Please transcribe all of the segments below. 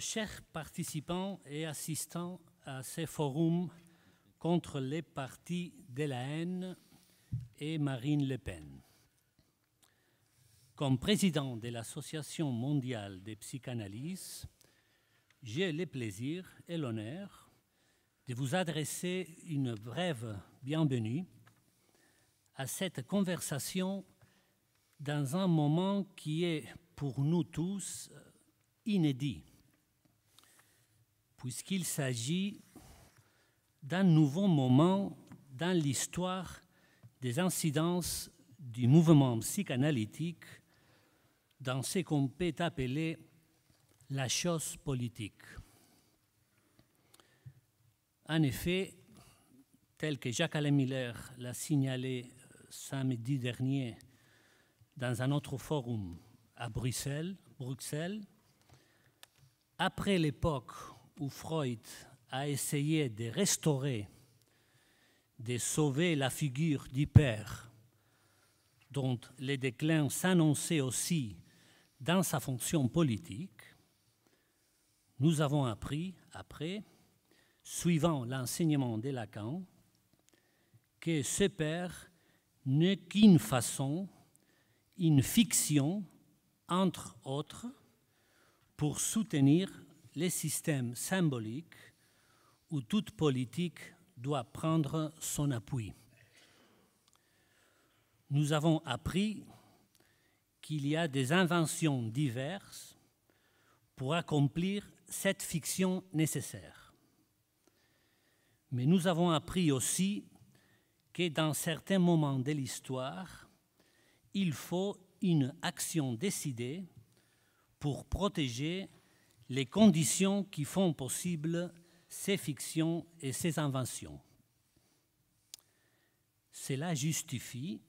Chers participants et assistants à ces forums contre les partis de la haine et Marine Le Pen. Comme président de l'Association mondiale de psychanalyse, j'ai le plaisir et l'honneur de vous adresser une brève bienvenue à cette conversation dans un moment qui est pour nous tous inédit, puisqu'il s'agit d'un nouveau moment dans l'histoire des incidences du mouvement psychanalytique dans ce qu'on peut appeler la chose politique. En effet, tel que Jacques-Alain Miller l'a signalé samedi dernier dans un autre forum à Bruxelles, après l'époque où Freud a essayé de restaurer, de sauver la figure du père, dont le déclin s'annonçait aussi dans sa fonction politique, nous avons appris après, suivant l'enseignement de Lacan, que ce père n'est qu'une façon, une fiction, entre autres, pour soutenir les systèmes symboliques où toute politique doit prendre son appui. Nous avons appris qu'il y a des inventions diverses pour accomplir cette fiction nécessaire. Mais nous avons appris aussi que dans certains moments de l'histoire, il faut une action décidée pour protéger les conditions qui font possible ces fictions et ces inventions. Cela justifie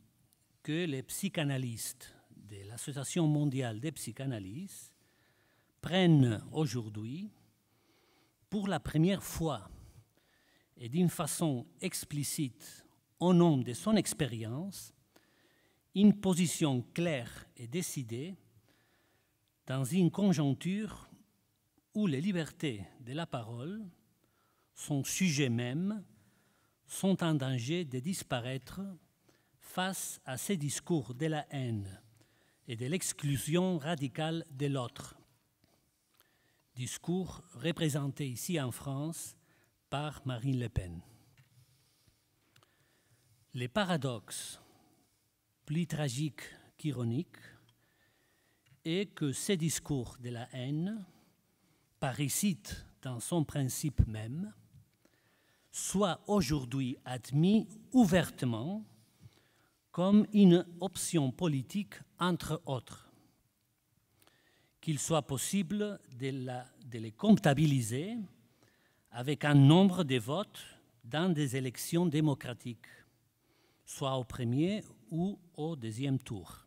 que les psychanalystes de l'Association mondiale des psychanalystes prennent aujourd'hui, pour la première fois et d'une façon explicite au nom de son expérience, une position claire et décidée dans une conjoncture où les libertés de la parole, son sujet même, sont en danger de disparaître face à ces discours de la haine et de l'exclusion radicale de l'autre. Discours représentés ici en France par Marine Le Pen. Les paradoxes, plus tragiques qu'ironiques, est que ces discours de la haine, parasites dans son principe même, soient aujourd'hui admis ouvertement comme une option politique entre autres, qu'il soit possible de les comptabiliser avec un nombre de votes dans des élections démocratiques, soit au premier ou au deuxième tour.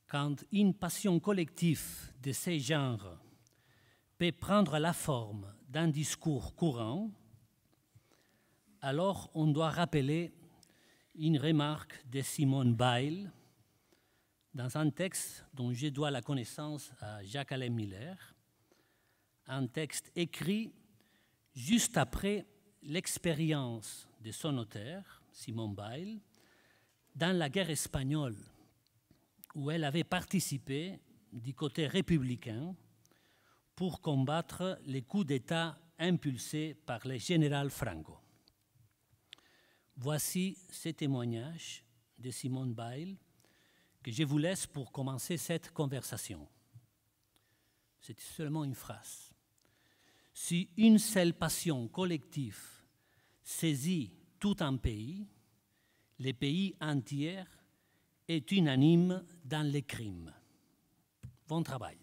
Quand une passion collective de ce genre peut prendre la forme d'un discours courant, alors on doit rappeler une remarque de Simone Weil dans un texte dont je dois la connaissance à Jacques-Alain Miller, un texte écrit juste après l'expérience de son auteur, Simone Weil, dans la guerre espagnole, où elle avait participé du côté républicain pour combattre les coups d'État impulsés par le général Franco. Voici ces témoignages de Simone Weil que je vous laisse pour commencer cette conversation. C'est seulement une phrase. Si une seule passion collective saisit tout un pays, le pays entier est unanime dans les crimes. Bon travail.